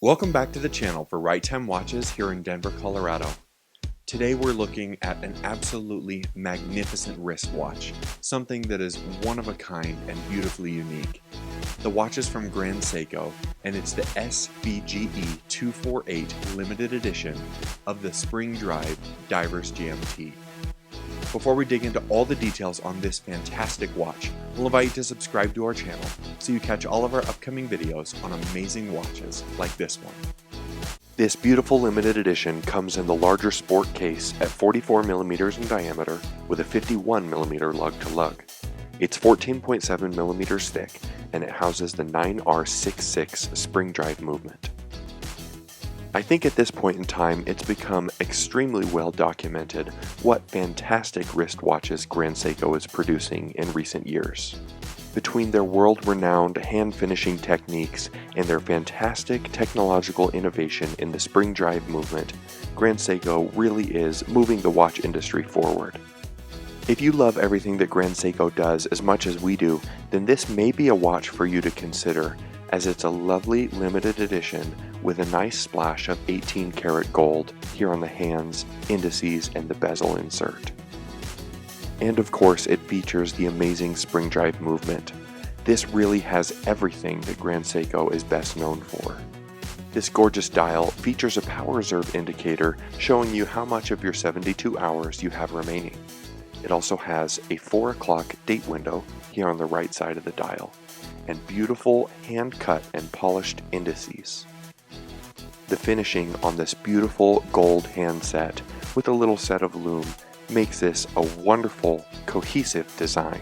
Welcome back to the channel for Right Time Watches here in Denver, Colorado. Today we're looking at an absolutely magnificent wristwatch, something that is one of a kind and beautifully unique. The watch is from Grand Seiko, and it's the SBGE248 limited edition of the Spring Drive Divers GMT. Before we dig into all the details on this fantastic watch, we'll invite you to subscribe to our channel so you catch all of our upcoming videos on amazing watches like this one. This beautiful limited edition comes in the larger sport case at 44mm in diameter with a 51mm lug-to-lug. It's 14.7mm thick, and it houses the 9R66 spring drive movement. I think at this point in time it's become extremely well documented what fantastic wristwatches Grand Seiko is producing in recent years. Between their world-renowned hand-finishing techniques and their fantastic technological innovation in the spring drive movement, Grand Seiko really is moving the watch industry forward. If you love everything that Grand Seiko does as much as we do, then this may be a watch for you to consider, as it's a lovely limited edition with a nice splash of 18 karat gold here on the hands, indices, and the bezel insert. And of course, it features the amazing spring drive movement. This really has everything that Grand Seiko is best known for. This gorgeous dial features a power reserve indicator showing you how much of your 72 hours you have remaining. It also has a 4 o'clock date window here on the right side of the dial, and beautiful hand-cut and polished indices. The finishing on this beautiful gold handset with a little set of lume makes this a wonderful, cohesive design.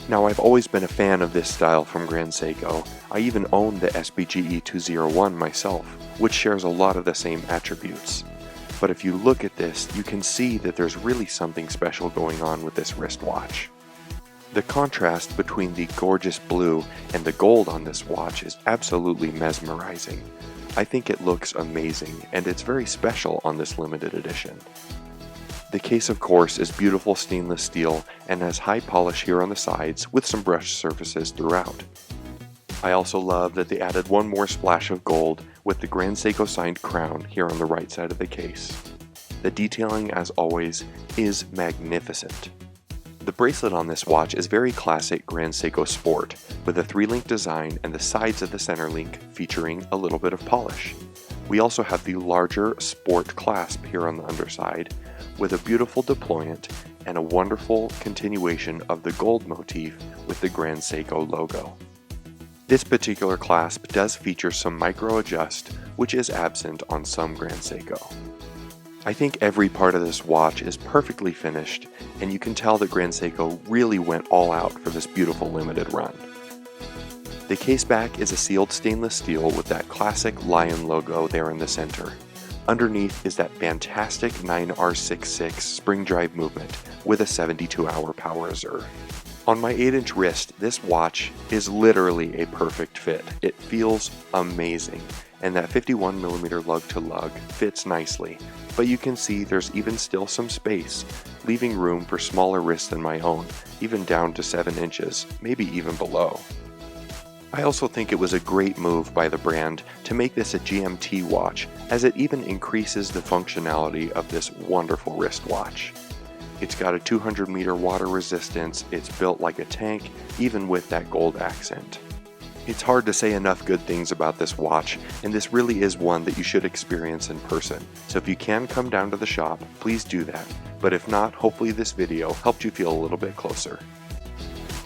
Now, I've always been a fan of this style from Grand Seiko. I even own the SBGE201 myself, which shares a lot of the same attributes. But if you look at this, you can see that there's really something special going on with this wristwatch. The contrast between the gorgeous blue and the gold on this watch is absolutely mesmerizing. I think it looks amazing, and it's very special on this limited edition. The case, of course, is beautiful stainless steel and has high polish here on the sides with some brushed surfaces throughout. I also love that they added one more splash of gold with the Grand Seiko signed crown here on the right side of the case. The detailing, as always, is magnificent. The bracelet on this watch is very classic Grand Seiko Sport, with a 3-link design and the sides of the center link featuring a little bit of polish. We also have the larger Sport clasp here on the underside, with a beautiful deployant and a wonderful continuation of the gold motif with the Grand Seiko logo. This particular clasp does feature some micro adjust, which is absent on some Grand Seiko. I think every part of this watch is perfectly finished, and you can tell that Grand Seiko really went all out for this beautiful limited run. The case back is a sealed stainless steel with that classic lion logo there in the center. Underneath is that fantastic 9R66 spring drive movement with a 72-hour power reserve. On my 8-inch wrist, this watch is literally a perfect fit. It feels amazing, and that 51mm lug-to-lug fits nicely, but you can see there's even still some space, leaving room for smaller wrists than my own, even down to 7 inches, maybe even below. I also think it was a great move by the brand to make this a GMT watch, as it even increases the functionality of this wonderful wristwatch. It's got a 200-meter water resistance, it's built like a tank, even with that gold accent. It's hard to say enough good things about this watch, and this really is one that you should experience in person. So if you can come down to the shop, please do that. But if not, hopefully this video helped you feel a little bit closer.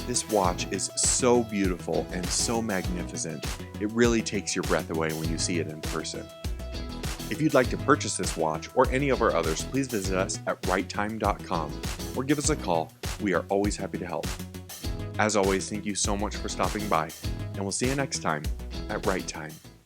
This watch is so beautiful and so magnificent, it really takes your breath away when you see it in person. If you'd like to purchase this watch or any of our others, please visit us at righttime.com or give us a call. We are always happy to help. As always, thank you so much for stopping by, and we'll see you next time at Right Time.